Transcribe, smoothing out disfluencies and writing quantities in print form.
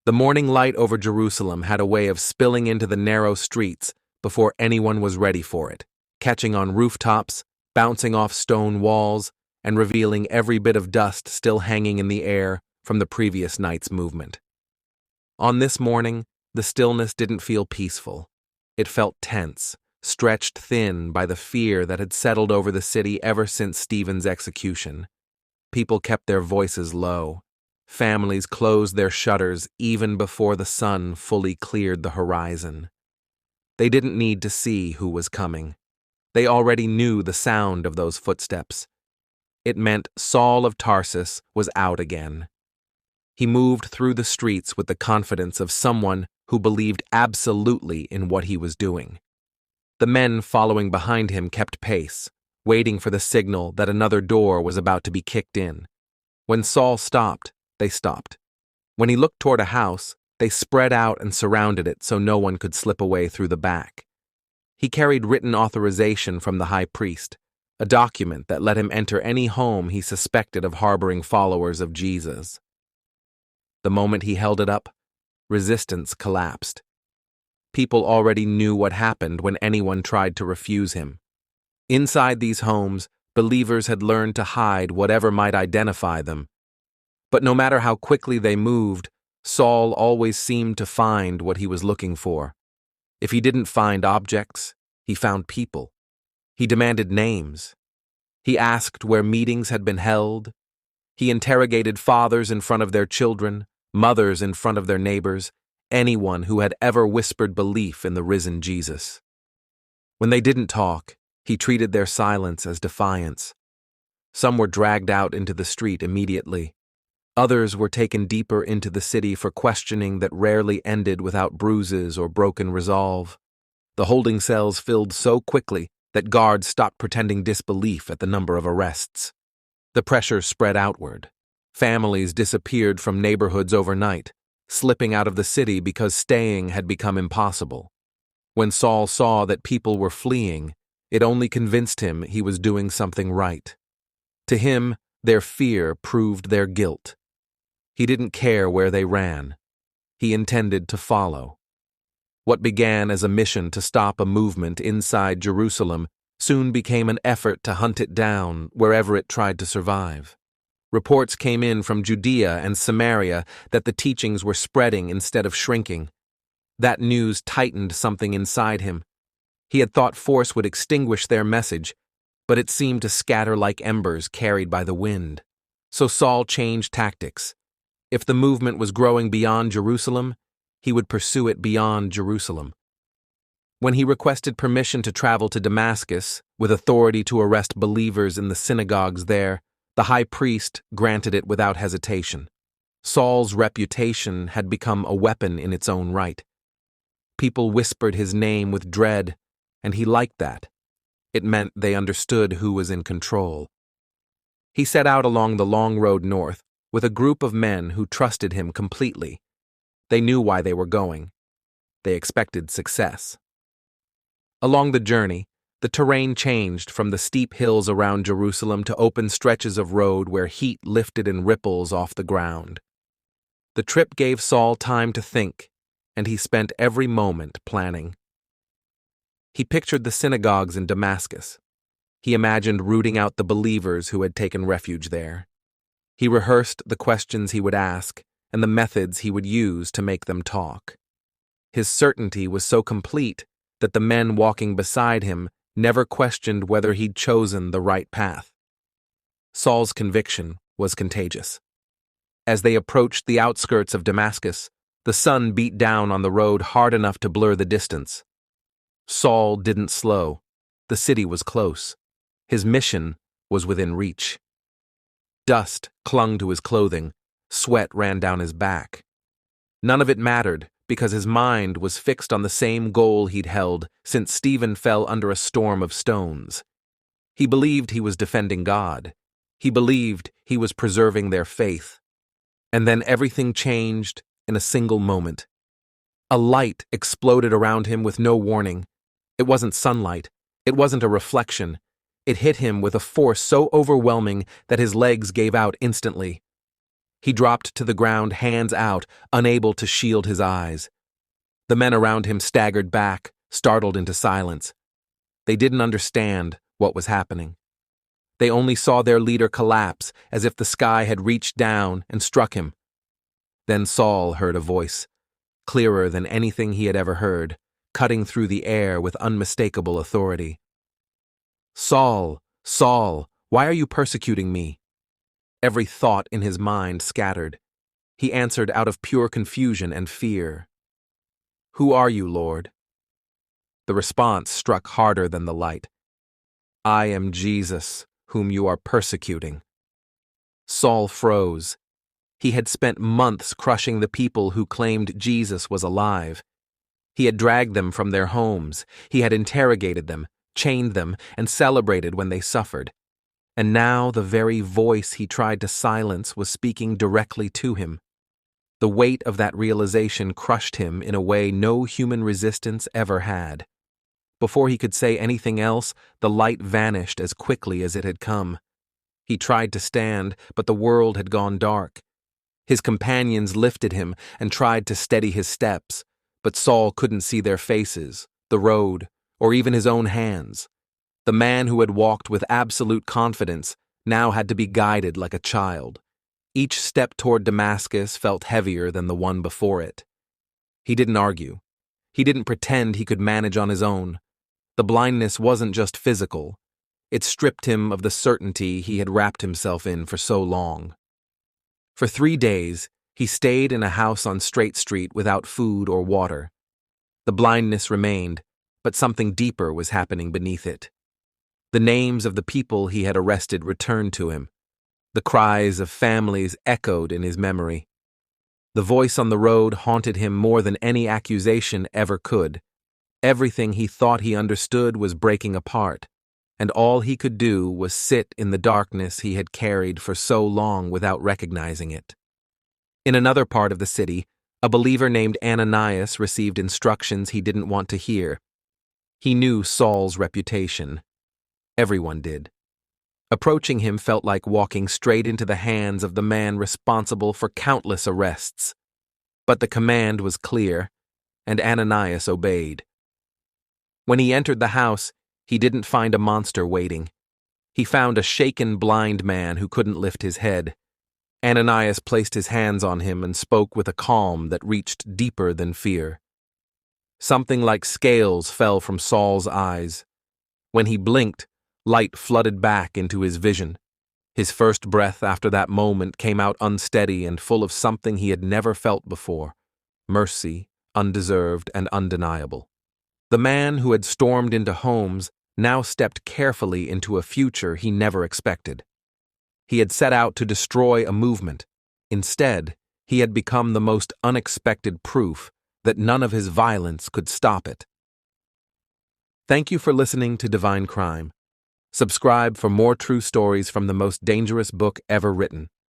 The morning light over Jerusalem had a way of spilling into the narrow streets before anyone was ready for it, catching on rooftops, bouncing off stone walls, and revealing every bit of dust still hanging in the air from the previous night's movement. On this morning, the stillness didn't feel peaceful. It felt tense, stretched thin by the fear that had settled over the city ever since Stephen's execution. People kept their voices low. Families closed their shutters even before the sun fully cleared the horizon. They didn't need to see who was coming. They already knew the sound of those footsteps. It meant Saul of Tarsus was out again. He moved through the streets with the confidence of someone who believed absolutely in what he was doing. The men following behind him kept pace, waiting for the signal that another door was about to be kicked in. When Saul stopped, they stopped. When he looked toward a house, they spread out and surrounded it so no one could slip away through the back. He carried written authorization from the high priest, a document that let him enter any home he suspected of harboring followers of Jesus. The moment he held it up, resistance collapsed. People already knew what happened when anyone tried to refuse him. Inside these homes, believers had learned to hide whatever might identify them. But no matter how quickly they moved, Saul always seemed to find what he was looking for. If he didn't find objects, he found people. He demanded names. He asked where meetings had been held. He interrogated fathers in front of their children, mothers in front of their neighbors, anyone who had ever whispered belief in the risen Jesus. When they didn't talk, he treated their silence as defiance. Some were dragged out into the street immediately. Others were taken deeper into the city for questioning that rarely ended without bruises or broken resolve. The holding cells filled so quickly that guards stopped pretending disbelief at the number of arrests. The pressure spread outward. Families disappeared from neighborhoods overnight, slipping out of the city because staying had become impossible. When Saul saw that people were fleeing, it only convinced him he was doing something right. To him, their fear proved their guilt. He didn't care where they ran. He intended to follow. What began as a mission to stop a movement inside Jerusalem soon became an effort to hunt it down wherever it tried to survive. Reports came in from Judea and Samaria that the teachings were spreading instead of shrinking. That news tightened something inside him. He had thought force would extinguish their message, but it seemed to scatter like embers carried by the wind. So Saul changed tactics. If the movement was growing beyond Jerusalem, he would pursue it beyond Jerusalem. When he requested permission to travel to Damascus, with authority to arrest believers in the synagogues there, the high priest granted it without hesitation. Saul's reputation had become a weapon in its own right. People whispered his name with dread, and he liked that. It meant they understood who was in control. He set out along the long road north with a group of men who trusted him completely. They knew why they were going. They expected success. Along the journey, the terrain changed from the steep hills around Jerusalem to open stretches of road where heat lifted in ripples off the ground. The trip gave Saul time to think, and he spent every moment planning. He pictured the synagogues in Damascus. He imagined rooting out the believers who had taken refuge there. He rehearsed the questions he would ask and the methods he would use to make them talk. His certainty was so complete that the men walking beside him never questioned whether he'd chosen the right path. Saul's conviction was contagious. As they approached the outskirts of Damascus, the sun beat down on the road hard enough to blur the distance. Saul didn't slow. The city was close. His mission was within reach. Dust clung to his clothing. Sweat ran down his back. None of it mattered because his mind was fixed on the same goal he'd held since Stephen fell under a storm of stones. He believed he was defending God. He believed he was preserving their faith. And then everything changed in a single moment. A light exploded around him with no warning. It wasn't sunlight. It wasn't a reflection. It hit him with a force so overwhelming that his legs gave out instantly. He dropped to the ground, hands out, unable to shield his eyes. The men around him staggered back, startled into silence. They didn't understand what was happening. They only saw their leader collapse, as if the sky had reached down and struck him. Then Saul heard a voice, clearer than anything he had ever heard, cutting through the air with unmistakable authority. "Saul, Saul, why are you persecuting me?" Every thought in his mind scattered. He answered out of pure confusion and fear. "Who are you, Lord?" The response struck harder than the light. "I am Jesus, whom you are persecuting." Saul froze. He had spent months crushing the people who claimed Jesus was alive. He had dragged them from their homes. He had interrogated them, chained them, and celebrated when they suffered. And now the very voice he tried to silence was speaking directly to him. The weight of that realization crushed him in a way no human resistance ever had. Before he could say anything else, the light vanished as quickly as it had come. He tried to stand, but the world had gone dark. His companions lifted him and tried to steady his steps, but Saul couldn't see their faces, the road, or even his own hands. The man who had walked with absolute confidence now had to be guided like a child. Each step toward Damascus felt heavier than the one before it. He didn't argue. He didn't pretend he could manage on his own. The blindness wasn't just physical. It stripped him of the certainty he had wrapped himself in for so long. For 3 days, he stayed in a house on Straight Street without food or water. The blindness remained, but something deeper was happening beneath it. The names of the people he had arrested returned to him. The cries of families echoed in his memory. The voice on the road haunted him more than any accusation ever could. Everything he thought he understood was breaking apart, and all he could do was sit in the darkness he had carried for so long without recognizing it. In another part of the city, a believer named Ananias received instructions he didn't want to hear. He knew Saul's reputation. Everyone did. Approaching him felt like walking straight into the hands of the man responsible for countless arrests. But the command was clear, and Ananias obeyed. When he entered the house, he didn't find a monster waiting. He found a shaken blind man who couldn't lift his head. Ananias placed his hands on him and spoke with a calm that reached deeper than fear. Something like scales fell from Saul's eyes. When he blinked, light flooded back into his vision. His first breath after that moment came out unsteady and full of something he had never felt before: mercy, undeserved and undeniable. The man who had stormed into homes now stepped carefully into a future he never expected. He had set out to destroy a movement. Instead, he had become the most unexpected proof that none of his violence could stop it. Thank you for listening to Divine Crime. Subscribe for more true stories from the most dangerous book ever written.